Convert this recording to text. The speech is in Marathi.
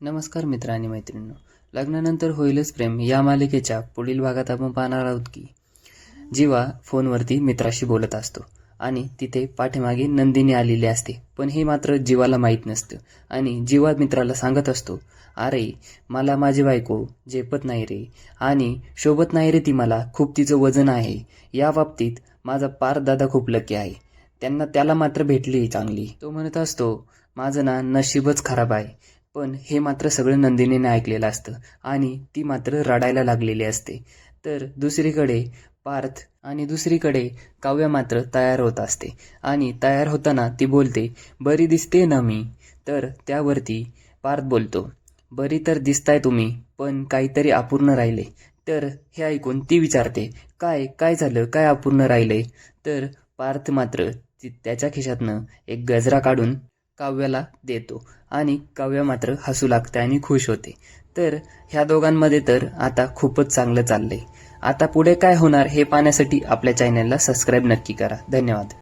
नमस्कार मित्र आणि मैत्रिणींनो, लग्नानंतर होईलच प्रेम या मालिकेच्या पुढील भागात आपण पाहणार आहोत की जीवा फोनवरती मित्राशी बोलत असतो आणि तिथे पाठीमागे नंदिनी आलेली असते, पण हे मात्र जीवाला माहीत नसतं आणि जीवा मित्राला सांगत असतो, अरे मला माझी बायको झेपत नाही रे आणि शोभत नाही रे, ती मला खूप तिचं वजन आहे. या बाबतीत माझा पार दादा खूप लकी आहे, त्याला मात्र भेटली चांगली. तो म्हणत असतो, माझं ना नशीबच खराब आहे. पण हे मात्र सगळं नंदिनीने ऐकलेलं असतं आणि ती मात्र रडायला लागलेली असते. तर दुसरीकडे पार्थ आणि दुसरीकडे काव्या मात्र तयार होत असते आणि तयार होताना ती बोलते, बरी दिसते ना मी. तर त्यावरती पार्थ बोलतो, बरी तर दिसताय तुम्ही, पण काहीतरी अपूर्ण राहिले. तर हे ऐकून ती विचारते, काय काय झालं, काय अपूर्ण राहिले. तर पार्थ मात्र त्याच्या खिशातनं एक गजरा काढून काव्याला देतो आणि काव्य मात्र हसू लागते आणि खुश होते. तर ह्या दोघांमध्ये तर आता खूपच चांगलं चाललंय. आता पुढे काय होणार हे पाहण्यासाठी आपल्या चॅनलला सबस्क्राईब नक्की करा. धन्यवाद.